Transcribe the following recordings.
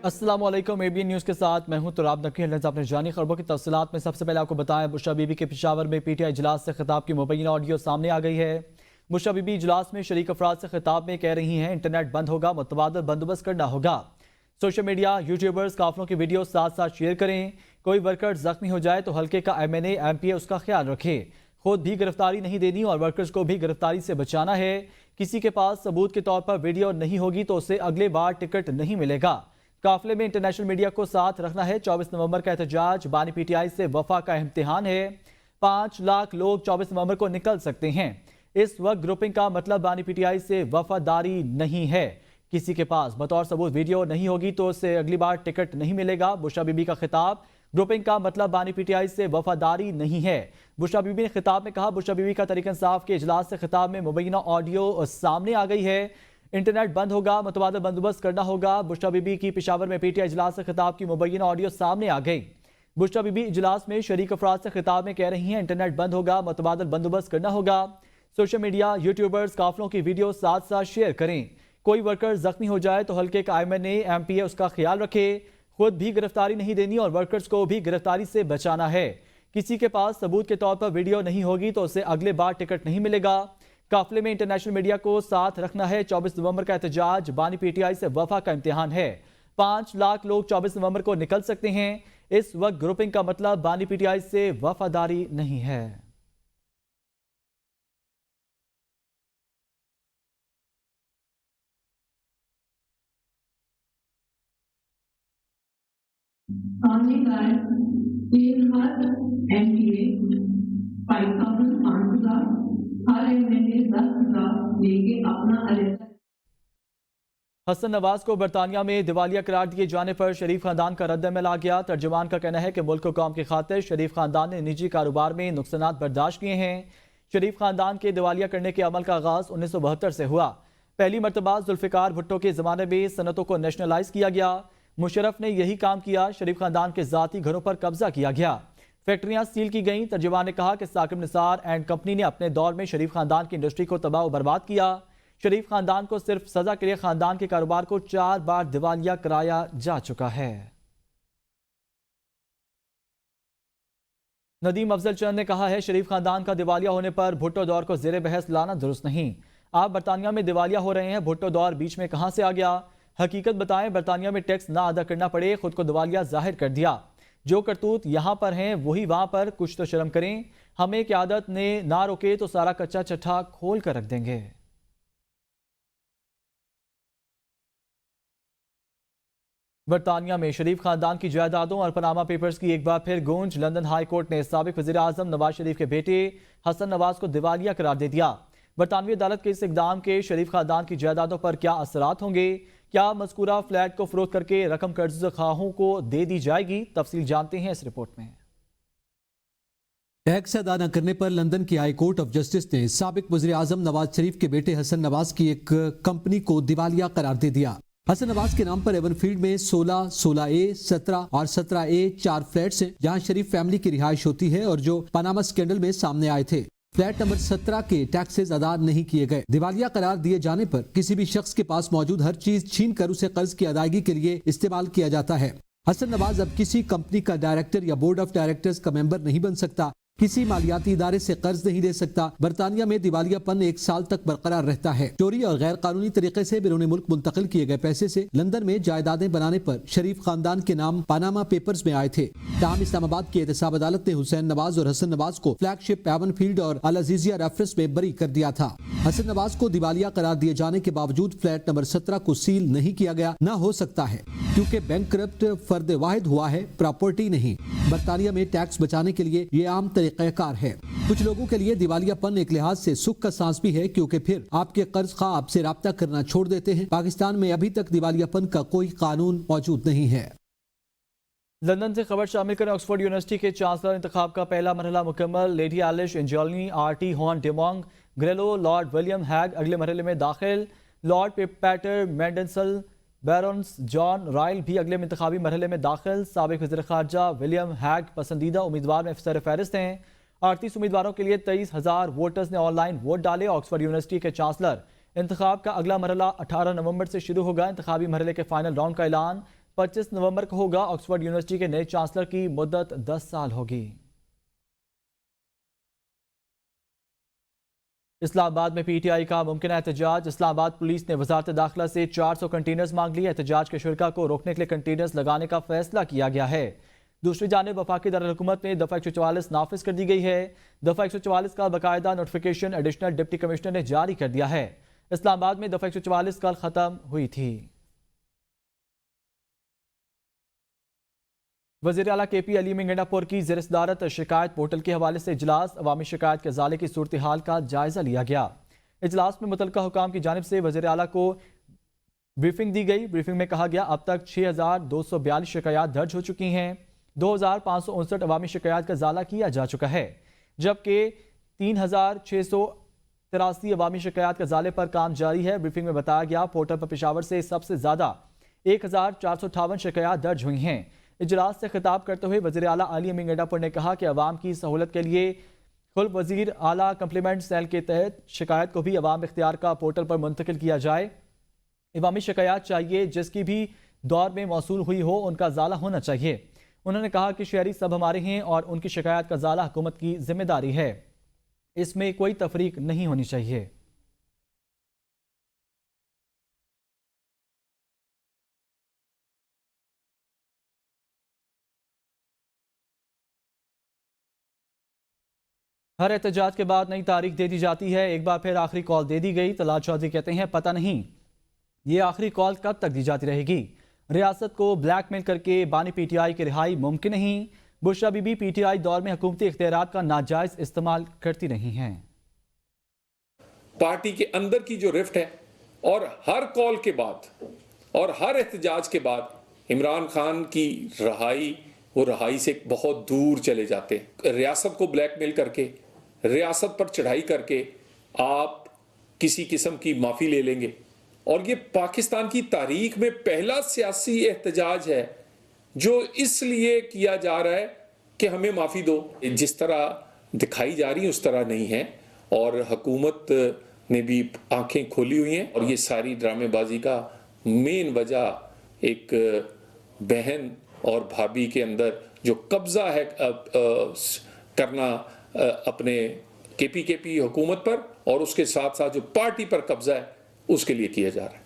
अस्सलाम वालेकुम। ABN news के साथ मैं हूं तुराब नकी। अपने जानी खबरों की तफसीलात में सबसे पहले आपको बताएं, बुशरा बीबी के पेशावर में पीटीआई इजलास से खिताब की मुबैना ऑडियो सामने आ गई है। बुशरा बीबी इजलास में शरीक अफराद से खिताब में कह रही हैं, इंटरनेट बंद होगा, मुतबादल बंदोबस्त करना होगा। सोशल मीडिया, यूट्यूबर्स काफिलों की वीडियो साथ साथ शेयर करें। कोई वर्कर जख्मी हो जाए तो हल्के का MNA MPA उसका ख्याल रखे। खुद भी गिरफ्तारी नहीं देनी और वर्कर्स को भी गिरफ्तारी से बचाना है। किसी के पास सबूत के तौर पर वीडियो नहीं होगी तो उसे अगले बार टिकट नहीं मिलेगा। काफिले में इंटरनेशनल मीडिया को साथ रखना है। 24 नवंबर का एहतजाज बानी PTI से वफा का इम्तिहान है। 5 लाख लोग 24 नवंबर को निकल सकते हैं। इस वक्त ग्रुपिंग का मतलब बानी PTI से वफादारी नहीं है। किसी के पास बतौर सबूत वीडियो नहीं होगी तो उसे अगली बार टिकट नहीं मिलेगा। बुशरा बीबी का खिताब, ग्रुपिंग का मतलब बानी PTI से वफादारी नहीं है। बुशरा बीबी ने खिताब में कहा, बुशरा बीबी का तहरीक इंसाफ के इजलास से खिताब में मुबैना ऑडियो सामने आ गई है। इंटरनेट बंद होगा, मुतबादल बंदोबस्त करना होगा। बुशरा बीबी की पेशावर में PTI इजलास से खिताब की मुबैना ऑडियो सामने आ गई। बुशरा बीबी इजलास में शरीक अफराद से खिताब में कह रही हैं, इंटरनेट बंद होगा, मुतबादल बंदोबस्त करना होगा। सोशल मीडिया, यूट्यूबर्स काफिलों की वीडियो साथ साथ शेयर करें। कोई वर्कर जख्मी हो जाए तो हल्के का MNA MPA उसका ख्याल रखे। खुद भी गिरफ्तारी नहीं देनी और वर्कर्स को भी गिरफ्तारी से बचाना है। किसी के पास सबूत के तौर पर वीडियो नहीं होगी तो उसे अगले बार टिकट नहीं मिलेगा। काफिले में इंटरनेशनल मीडिया को साथ रखना है। 24 नवंबर का एहतजाज बानी PTI से वफा का इम्तिहान है। 5 लाख लोग 24 नवंबर को निकल सकते हैं। इस वक्त ग्रुपिंग का मतलब बानी PTI से वफादारी नहीं है। हसन नवाज को बरतानिया में दिवालिया करार दिए जाने पर शरीफ खानदान का रद्द-ए-अमल आ गया। तर्जुमान का कहना है कि मुल्क कौम की खातिर शरीफ खानदान ने निजी कारोबार में नुकसानात बर्दाश्त किए हैं। शरीफ खानदान के दिवालिया करने के अमल का आगाज 1972 से हुआ। पहली मरतबा जुल्फिकार भुट्टो के जमाने में सनतों को नेशनलाइज किया गया। मुशर्रफ ने यही काम किया। शरीफ खानदान के जाती घरों पर कब्जा किया गया, फैक्ट्रियां सील की गईं। तर्जुमान ने कहा कि साकिब निसार एंड कंपनी ने अपने दौर में शरीफ खानदान की इंडस्ट्री को तबाह और बर्बाद किया। शरीफ खानदान को सिर्फ सजा के लिए खानदान के कारोबार को 4 बार दिवालिया कराया जा चुका है। नदीम अफजल चंद ने कहा है, शरीफ खानदान का दिवालिया होने पर भुट्टो दौर को जेर बहस लाना दुरुस्त नहीं। आप बरतानिया में दिवालिया हो रहे हैं, भुट्टो दौर बीच में कहां से आ गया? हकीकत बताएं। बरतानिया में टैक्स ना अदा करना पड़े, खुद को दिवालिया जाहिर कर दिया। जो करतूत यहां पर हैं वही वहां पर, कुछ तो शर्म करें। हमें क़यादत ने ना रोके तो सारा कच्चा चट्ठा खोल कर रख देंगे। बरतानिया में शरीफ खानदान की जायदादों और पनामा पेपर्स की एक बार फिर गूंज। लंदन हाई कोर्ट ने साबिक वज़ीर आज़म नवाज शरीफ के बेटे हसन नवाज को दिवालिया करार दे दिया। बरतानवी अदालत के इस इक़दाम के शरीफ खानदान की जायदादों पर क्या असरात होंगे? क्या मज़कूरा फ्लैट को फरोख्त करके रकम कर्ज खाहों को दे दी जाएगी? तफसील जानते हैं इस रिपोर्ट में। टैक्स अदा न करने पर लंदन की हाई कोर्ट ऑफ जस्टिस ने साबिक वज़ीर आज़म नवाज शरीफ के बेटे हसन नवाज की एक कंपनी को दिवालिया करार दे दिया। हसन नवाज के नाम पर एवनफील्ड में 16, 16A, 17 और 17A 4 फ्लैट्स हैं, जहां शरीफ फैमिली की रिहाइश होती है और जो पनामा स्कैंडल में सामने आए थे। फ्लैट नंबर 17 के टैक्सेस अदा नहीं किए गए। दिवालिया करार दिए जाने पर किसी भी शख्स के पास मौजूद हर चीज छीन कर उसे कर्ज की अदायगी के लिए इस्तेमाल किया जाता है। हसन नवाज अब किसी कंपनी का डायरेक्टर या बोर्ड ऑफ डायरेक्टर्स का मेंबर नहीं बन सकता, किसी मालियाती इदारे से कर्ज नहीं दे सकता। बरतानिया में दिवालियापन 1 साल तक बरकरार रहता है। चोरी और गैर कानूनी तरीके से बैरून मुल्क मुंतकिल किए गए पैसे से लंदन में जायदादें बनाने पर शरीफ खानदान के नाम पनामा पेपर्स में आए थे। ताहम इस्लामाबाद की एहतसाब अदालत ने हुसैन नवाज और हसन नवाज को फ्लैगशिप एवनफील्ड और अल अजीजिया रेफरेंस में बरी कर दिया था। हसन नवाज को दिवालिया करार दिए जाने के बावजूद फ्लैट नंबर 17 को सील नहीं किया गया, न हो सकता है, क्योंकि बैंकरप्ट फर्द वाहिद हुआ है, प्रॉपर्टी नहीं। बरतानिया में टैक्स बचाने के लिए ये आम तरीक़ाकार है। कुछ लोगों के लिए दिवालियापन एक लिहाज से सुख का सांस भी है, क्योंकि फिर आपके कर्ज खा आपसे राब्ता करना छोड़ देते हैं। पाकिस्तान में अभी तक दिवालियापन का कोई कानून मौजूद नहीं है। लंदन से खबर शामिल करें। ऑक्सफोर्ड यूनिवर्सिटी के चांसलर इंतखाब का पहला मरहला मुकम्मल। Lady Elish Angiolini, RT Hon डेमोंग, ग्रेलो, लॉर्ड विलियम हैग अगले मरहले में दाखिल। Lord Peter Mandelson, Baroness Jan Royall भी अगले इंतखाबी मरहले में दाखिल। साबिक वज़ीर ख़ारजा विलियम हैग पसंदीदा उम्मीदवार में सर फहरिस्त हैं। 38 उम्मीदवारों के लिए 23,000 वोटर्स ने ऑनलाइन वोट डाले। ऑक्सफोर्ड यूनिवर्सिटी के चांसलर इंतखाब का अगला मरहला 18 नवंबर से शुरू होगा। इंतखाबी मरहले के फाइनल राउंड का ऐलान 25 नवंबर को होगा। ऑक्सफोर्ड यूनिवर्सिटी के नए चांसलर की मुद्दत 10 साल होगी। इस्लामाबाद में पीटीआई का मुमकिन एहतजाज। इस्लामाबाद पुलिस ने वजारत दाखिला से 400 कंटेनर्स मांग लिए। एहतजाज के शुरका को रोकने के लिए कंटेनर्स लगाने का फैसला किया गया है। दूसरी जानिब वफाकी दारुल-हुकूमत में दफा 144 नाफिज कर दी गई है। दफा 144 का बाकायदा नोटिफिकेशन एडिशनल डिप्टी कमिश्नर ने जारी कर दिया है। इस्लामाबाद में दफा 144 कल खत्म हुई थी। वज़ीर आला के पी अली में गंडापुर की ज़ेर सदारत शिकायत पोर्टल के हवाले से इजलास। अवामी शिकायत के ज़ाले की सूरत हाल का जायजा लिया गया। इजलास में मुतल्लिका हुकाम की जानिब से वज़ीर आला को ब्रीफिंग दी गई। ब्रीफिंग में कहा गया अब तक 6242 शिकायत दर्ज हो चुकी हैं। 2559 अवामी शिकायत का ज़ाला किया जा चुका है, जबकि 3683 अवामी शिकायत का ज़ाले पर काम जारी है। ब्रीफिंग में बताया गया पोर्टल पर पेशावर से सबसे ज़्यादा 1458 शिकायत दर्ज हुई हैं। इजलास से खिताब करते हुए वज़ीर आला अली अमीन गंडापुर ने कहा कि अवाम की सहूलत के लिए खुल्फ वज़ीर आला कंप्लीमेंट सेल के तहत शिकायत को भी अवाम इख्तियार का पोर्टल पर मुंतकिल किया जाए। अवामी शिकायत चाहिए जिसकी भी दौर में मौसूल हुई हो, उनका ज़ाला होना चाहिए। उन्होंने कहा कि शहरी सब हमारे हैं और उनकी शिकायत का ज़ाला हुकूमत की जिम्मेदारी है, इसमें कोई तफरीक नहीं होनी चाहिए। हर एहतजाज के बाद नई तारीख दे दी जाती है। एक बार फिर आखिरी कॉल दे दी गई। तलाल चौधरी कहते हैं पता नहीं ये आखिरी कॉल कब तक दी जाती रहेगी। रियासत को ब्लैकमेल करके बानी पीटीआई की रिहाई मुमकिन नहीं। बुशरा बीबी पीटीआई दौर में हुकूमती इख्तियारात का नाजायज इस्तेमाल करती रही हैं। पार्टी के अंदर की जो रिफ्ट है और हर कॉल के बाद और हर एहतजाज के बाद इमरान खान की रहाई, वो रहाई से बहुत दूर चले जाते हैं। रियासत को ब्लैकमेल करके, रियासत पर चढ़ाई करके आप किसी किस्म की माफ़ी ले लेंगे, और ये पाकिस्तान की तारीख में पहला सियासी एहतजाज है जो इसलिए किया जा रहा है कि हमें माफ़ी दो। जिस तरह दिखाई जा रही उस तरह नहीं है, और हुकूमत ने भी आंखें खोली हुई हैं, और ये सारी ड्रामेबाजी का मेन वजह एक बहन और भाभी के अंदर जो कब्जा है करना अपने केपी हुकूमत पर, और उसके साथ साथ जो पार्टी पर कब्जा है उसके लिए किया जा रहा है।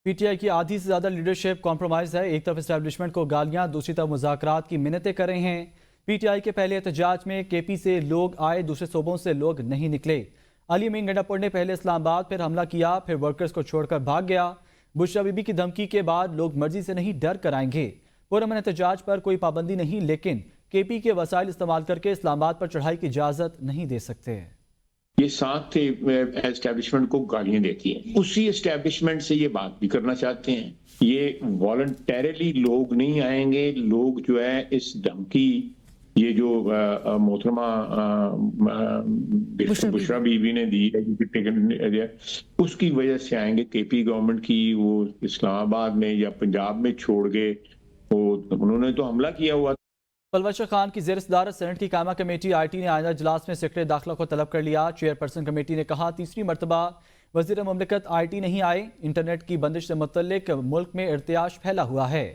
पीटीआई की आधी से ज्यादा लीडरशिप कॉम्प्रोमाइज है। एक तरफ एस्टैब्लिशमेंट को गालियां, दूसरी तरफ मुज़ाकरात की मिन्नतें कर रहे हैं। पीटीआई के पहले एहतजाज में केपी से लोग आए, दूसरे सूबों से लोग नहीं निकले। अली अमीन गंडापुर ने पहले इस्लामाबाद फिर हमला किया, फिर वर्कर्स को छोड़कर भाग गया। बुशरा बीबी की धमकी के बाद लोग मर्जी से नहीं डर कर आएंगे। पुरअमन एहतजाज पर कोई पाबंदी नहीं, लेकिन केपी के वसाइल इस्तेमाल करके इस्लामाबाद पर चढ़ाई की इजाजत नहीं दे सकते। ये साथ एस्टेब्लिशमेंट को गालियां देती है, उसी एस्टेब्लिशमेंट से ये बात भी करना चाहते हैं। ये वॉलंटरली लोग नहीं आएंगे। लोग जो है इस धमकी, ये जो मोहतरमा बुशरा बीबी ने दी है, उसकी वजह से आएंगे। केपी गवर्नमेंट की वो इस्लामाबाद में या पंजाब में छोड़ गए, उन्होंने तो हमला किया हुआ। पलवश खान की ज़ेर सदारत सेनेट की कायमा कमेटी आईटी ने आइंदा इजलास में सेक्रेटरी दाखिला को तलब कर लिया। चेयरपर्सन कमेटी ने कहा तीसरी मरतबा वज़ीर मुमलिकत आईटी नहीं आए। इंटरनेट की बंदिश से मुतल्लिक मुल्क में इर्तियाश फैला हुआ है।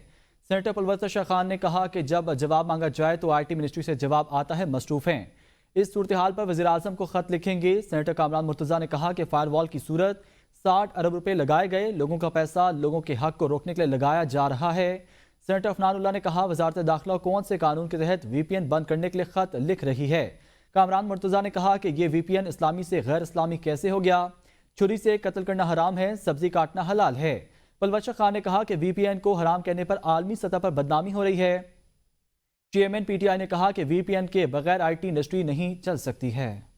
सेनेटर पलवश खान ने कहा कि जब जवाब मांगा जाए तो आईटी मिनिस्ट्री से जवाब आता है, मसरूफ हैं। इस सूरत हाल पर वज़ीर आज़म को खत लिखेंगे। सेनेटर कामरान मुर्तज़ा ने कहा कि फायरवॉल की सूरत 60 अरब रुपए लगाए गए, लोगों का पैसा लोगों के हक को रोकने के लिए लगाया जा रहा है। सेनेटर अफनानुल्लाह ने कहा वजारत दाखिला कौन से कानून के तहत वीपीएन बंद करने के लिए खत लिख रही है। कामरान मुर्तज़ा ने कहा कि ये वीपीएन इस्लामी से गैर इस्लामी कैसे हो गया। छुरी से कत्ल करना हराम है, सब्जी काटना हलाल है। पलवश खान ने कहा कि वीपीएन को हराम कहने पर आलमी सतह पर बदनामी हो रही है। चेयरमैन पीटीआई ने कहा कि वीपीएन के बगैर आईटी इंडस्ट्री नहीं चल सकती है।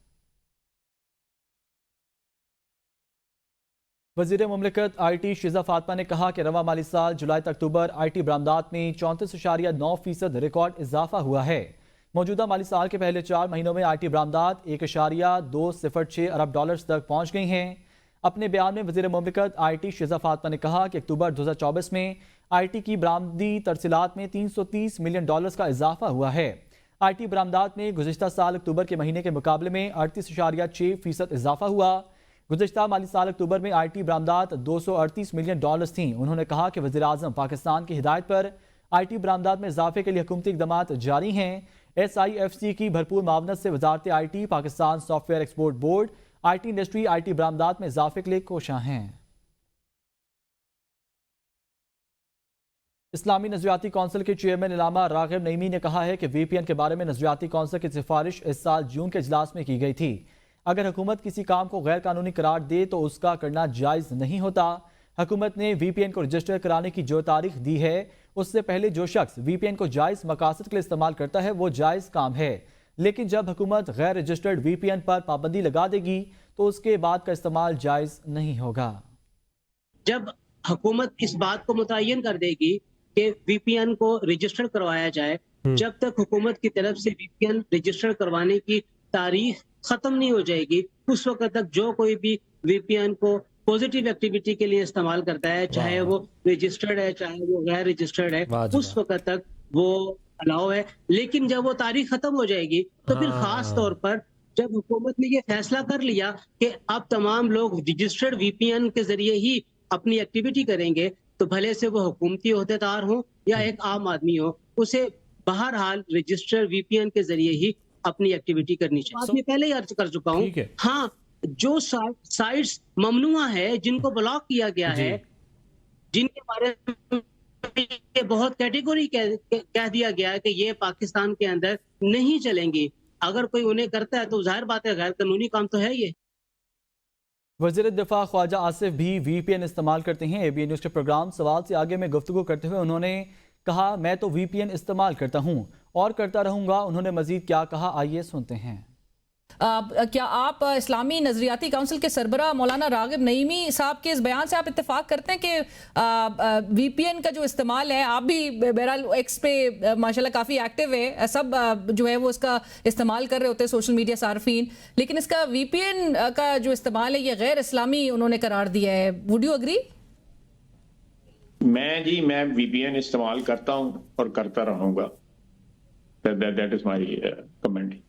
वज़ीर मुमलिकत आईटी शिजा फातमा ने कहा कि रवा माली साल जुलाई से अक्टूबर आईटी बरामदात में 34.9% रिकॉर्ड इजाफा हुआ है। मौजूदा माली साल के पहले 4 महीनों में आईटी बरामदात 1.206 अरब डॉलर्स तक पहुंच गई हैं। अपने बयान में वज़ीर मुमलिकत आईटी शिजा फातमा ने कहा कि अक्टूबर 2024 में आईटी की बरामदी तरसीलात में 330 मिलियन डॉलर्स का इजाफा हुआ है। आईटी बरामदात में गुज़िश्ता साल अक्टूबर के महीने के मुकाबले में 38.6% इजाफा हुआ। गुज़िश्ता माली साल अक्टूबर में IT बरामदात $238 मिलियन थीं। उन्होंने कहा कि वज़ीर-ए-आज़म पाकिस्तान की हिदायत पर IT बरामदात में इजाफे के लिए हुकूमती इक़दामात जारी हैं। SIFC की भरपूर मावनत से वजारत IT, Pakistan software export board, IT industry IT बरामदात में इजाफे के लिए कोशां हैं। इस्लामी नज़रियाती कौंसिल के चेयरमैन इलामा रागिब नईमी ने कहा है कि VPN के बारे में नज़रियाती कौंसिल की सिफारिश इस साल जून के इजलास में की गई थी। अगर हुकूमत किसी काम को गैर कानूनी करार दे तो उसका करना जायज़ नहीं होता। हुकूमत ने VPN को रजिस्टर कराने की जो तारीख दी है, उससे पहले जो शख्स VPN को जायज़ मकासद के लिए इस्तेमाल करता है वो जायज़ काम है, लेकिन जब हुकूमत गैर रजिस्टर्ड VPN पर पाबंदी लगा देगी तो उसके बाद का इस्तेमाल जायज़ नहीं होगा। जब हुकूमत इस बात को मुतय्यन कर देगी कि VPN को रजिस्टर करवाया जाए, जब तक हुकूमत की तरफ से VPN रजिस्टर करवाने की तारीख खत्म नहीं हो जाएगी, उस वक्त तक जो कोई भी VPN को पॉजिटिव एक्टिविटी के लिए इस्तेमाल करता है, चाहे वो रजिस्टर्ड है चाहे वो गैर रजिस्टर्ड है, उस वक्त तक वो अलाउ है। लेकिन जब वो तारीख खत्म हो जाएगी तो फिर खास तौर पर जब हुकूमत ने ये फैसला कर लिया कि अब तमाम लोग रजिस्टर्ड VPN के जरिए ही अपनी एक्टिविटी करेंगे, तो भले से वो हुकूमती ओहदेदार हो या एक आम आदमी हो, उसे बहरहाल रजिस्टर्ड VPN के जरिए ही अपनी एक्टिविटी करनी चाहिए। मैं पहले ही अर्ज कर चुका हूँ। हाँ, जो साइट्स ममनुआ है, जिनको ब्लॉक किया गया है, जिनके बारे में बहुत कैटेगरी कह दिया गया है कि ये पाकिस्तान के अंदर नहीं चलेंगी, अगर कोई उन्हें करता है तो जाहिर बात है गैर कानूनी काम तो है ये। वज़ीर दिफा ख्वाजा आसिफ भी VPN इस्तेमाल करते हैं। ABN न्यूज़ के प्रोग्राम सवाल से आगे में गुफ्तगू करते हुए उन्होंने कहा, मैं तो VPN इस्तेमाल करता हूँ और करता रहूँगा। उन्होंने मजीद क्या कहा, आइए सुनते हैं। क्या आप इस्लामी नज़रियाती काउंसिल के सरबराह मौलाना रागिब नईमी साहब के इस बयान से आप इत्तेफाक करते हैं कि VPN का जो इस्तेमाल है, आप भी बहरहाल एक्स पे माशाल्लाह काफ़ी एक्टिव है, सब जो है वो इसका इस्तेमाल कर रहे होते हैं सोशल मीडिया सार्फिन, लेकिन इसका VPN का जो इस्तेमाल है ये गैर इस्लामी उन्होंने करार दिया है। Would you agree? मैं VPN इस्तेमाल करता हूं और करता रहूंगा। That is my comment.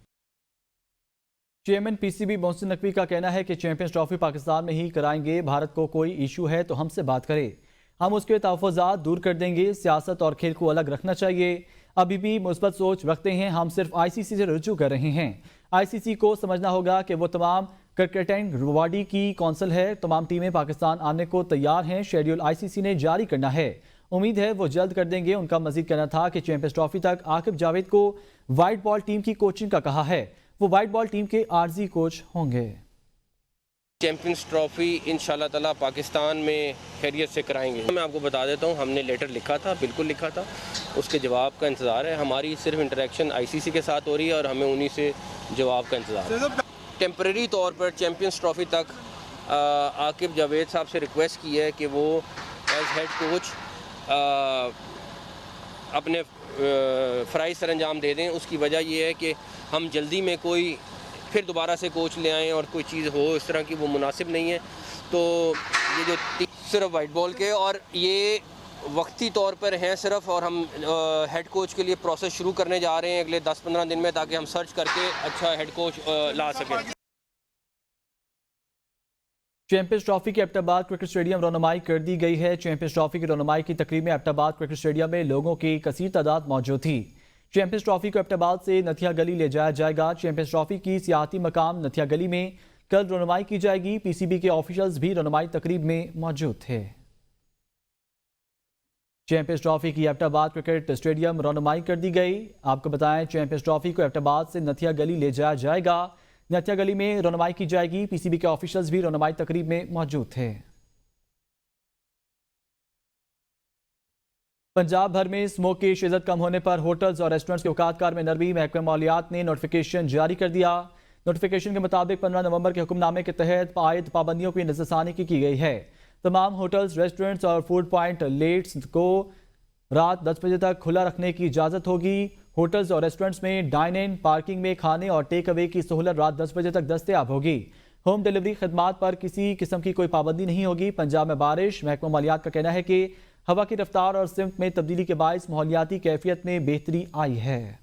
Chairman PCB Mohsin Naqvi का कहना है कि चैंपियंस ट्रॉफी पाकिस्तान में ही कराएंगे। भारत को कोई इशू है तो हमसे बात करे, हम उसके तहफ़्फ़ुज़ात दूर कर देंगे। सियासत और खेल को अलग रखना चाहिए। अभी भी मुस्बत सोच रखते हैं, हम सिर्फ ICC से रुजू कर रहे हैं। ICC को समझना होगा कि वो तमाम क्रिकेटिंग बॉडी की कौंसिल है। तमाम टीमें पाकिस्तान आने को तैयार हैं। शेड्यूल ICC ने जारी करना है, उम्मीद है वो जल्द कर देंगे। उनका मजीद कहना था कि चैंपियंस ट्रॉफी तक आकिब जावेद को वाइट बॉल टीम की कोचिंग का कहा है, वो वाइट बॉल टीम के आर्जी कोच होंगे। चैंपियंस ट्रॉफी इंशाल्लाह ताला पाकिस्तान में खैरियत से कराएंगे। मैं आपको बता देता हूँ, हमने लेटर लिखा था, बिल्कुल लिखा था, उसके जवाब का इंतज़ार है। हमारी सिर्फ इंटरेक्शन ICC के साथ हो रही है और हमें उन्हीं से जवाब का इंतज़ार है। टेम्परेरी तौर पर चैंपियंस ट्रॉफी तक आकिब जावेद साहब से रिक्वेस्ट की है कि वो एज हेड कोच अपने फ़राइज़ सर अंजाम दे दें। उसकी वजह ये है कि हम जल्दी में कोई फिर दोबारा से कोच ले आएँ और कोई चीज़ हो इस तरह की, वो मुनासिब नहीं है। तो ये जो सिर्फ वाइट बॉल के और ये वक्ती तौर पर हैं सिर्फ, और हम हेड कोच के लिए प्रोसेस शुरू करने जा रहे हैं अगले 10-15 दिन में, ताकि हम सर्च करके अच्छा हेड कोच ला सकें। चैंपियंस ट्रॉफी के एबटाबाद क्रिकेट स्टेडियम रौनमाई कर दी गई है। चैंपियंस ट्रॉफी की रौनमाई की तकरीब में एबटाबाद क्रिकेट स्टेडियम में लोगों की कसीर तादाद मौजूद थी। चैंपियंस ट्रॉफी को एबटाबाद से नथिया गली ले जाया जाएगा। चैंपियंस ट्रॉफी की सियाहती मकाम नथिया गली में कल रौनमाई की जाएगी। PCB के ऑफिशियल्स भी रौनमाई तकरीब में मौजूद थे। चैंपियंस ट्रॉफी की एबटाबाद क्रिकेट स्टेडियम रौनमाई कर दी गई। आपको बताएं, चैंपियंस ट्रॉफी को एबटाबाद से नथिया गली ले जाया जाएगा। नथिया गली में रौनमाई की जाएगी। PCB के ऑफिशियल्स भी रौनमाई तकरीब में मौजूद थे। पंजाब भर में स्मोक की शिद्दत कम होने पर होटल्स और रेस्टोरेंट्स के औकातकार में नरमी। महकमा मालियात ने नोटिफिकेशन जारी कर दिया। नोटिफिकेशन के मुताबिक 15 नवंबर के हुक्मनामे के तहत आयद पाबंदियों की नज़रसानी की गई है। तमाम होटल्स, रेस्टोरेंट्स और फूड पॉइंट लेट्स को रात 10 बजे तक खुला रखने की इजाज़त होगी। होटल्स और रेस्टोरेंट्स में डाइन इन, पार्किंग में खाने और टेक अवे की सहूलत रात 10 बजे तक दस्तयाब होगी। होम डिलीवरी खदमात पर किसी किस्म की कोई पाबंदी नहीं होगी। पंजाब में बारिश। महकमा मालियात का कहना है कि हवा की रफ्तार और सिमत में तब्दीली के बायस माहौलियाती कैफियत में बेहतरी आई है।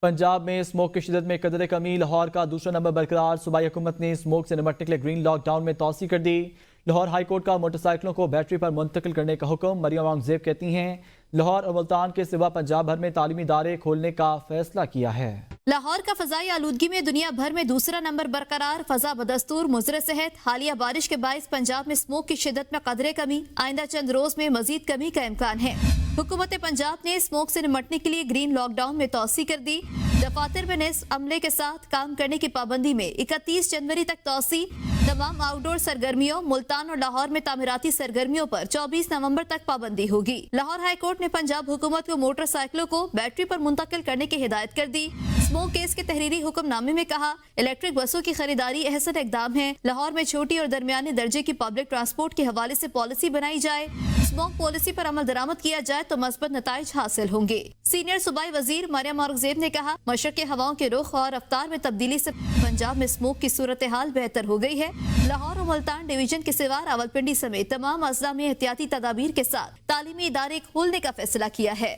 पंजाब में स्मोक की शिदत में कदर कमी, लाहौर का दूसरा नंबर बरकरार। सूबाई हुकूमत ने स्मोक से निपटने के लिए ग्रीन लॉकडाउन में तोसी कर दी। लाहौर हाई कोर्ट का मोटरसाइकिलों को बैटरी पर मुंतकिल करने का हुक्म। मरियम औरंगजेब कहती हैं लाहौर और मुल्तान के सिवा पंजाब भर में तालीमी इदारे खोलने का फैसला किया है। लाहौर का फजाई आलूदगी में दुनिया भर में दूसरा नंबर बरकरार। फजा बदस्तूर मुजर सेहत। हालिया बारिश के बायस पंजाब में स्मोक की शिदत में कदरे कमी। आइंदा चंद रोज में मजीद कमी का इम्कान है। हुकूमत पंजाब ने स्मोक से निपटने के लिए ग्रीन लॉकडाउन में तोसी कर दी। दफातर में निस्फ अमले के साथ काम करने की पाबंदी में 31 जनवरी तक तोसी। तमाम आउटडोर सरगर्मियों, मुल्तान और लाहौर में तामीराती सरगर्मियों पर 24 नवंबर तक पाबंदी होगी। लाहौर हाई कोर्ट ने पंजाब हुकूमत को मोटरसाइकिलों को बैटरी पर मुंतकिल करने की हिदायत कर दी। स्मोक केस के तहरीरी हुक्मनामे में कहा इलेक्ट्रिक बसों की खरीदारी अहसन इकदाम है। लाहौर में छोटी और दरमियाने दर्जे की पब्लिक ट्रांसपोर्ट के हवाले से पॉलिसी बनाई जाए। स्मोक पॉलिसी पर अमल दरामद किया जाए तो मस्बत नताइज हासिल होंगे। सीनियर सूबाई वजीर मरियम औरंगजेब ने कहा मशरक़ी हवाओं के रुख और रफ्तार में तब्दीली से पंजाब में स्मोक की सूरत हाल बेहतर हो गई है। लाहौर और मुल्तान डिवीजन के सिवा रावलपिंडी समेत तमाम अजला में एहतियाती तदाबीर के साथ तालीमी इदारे खोलने का फैसला किया है।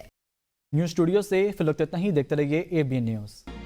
न्यूज़ स्टूडियो से फिलहाल इतना ही। देखते रहिए ABN न्यूज़।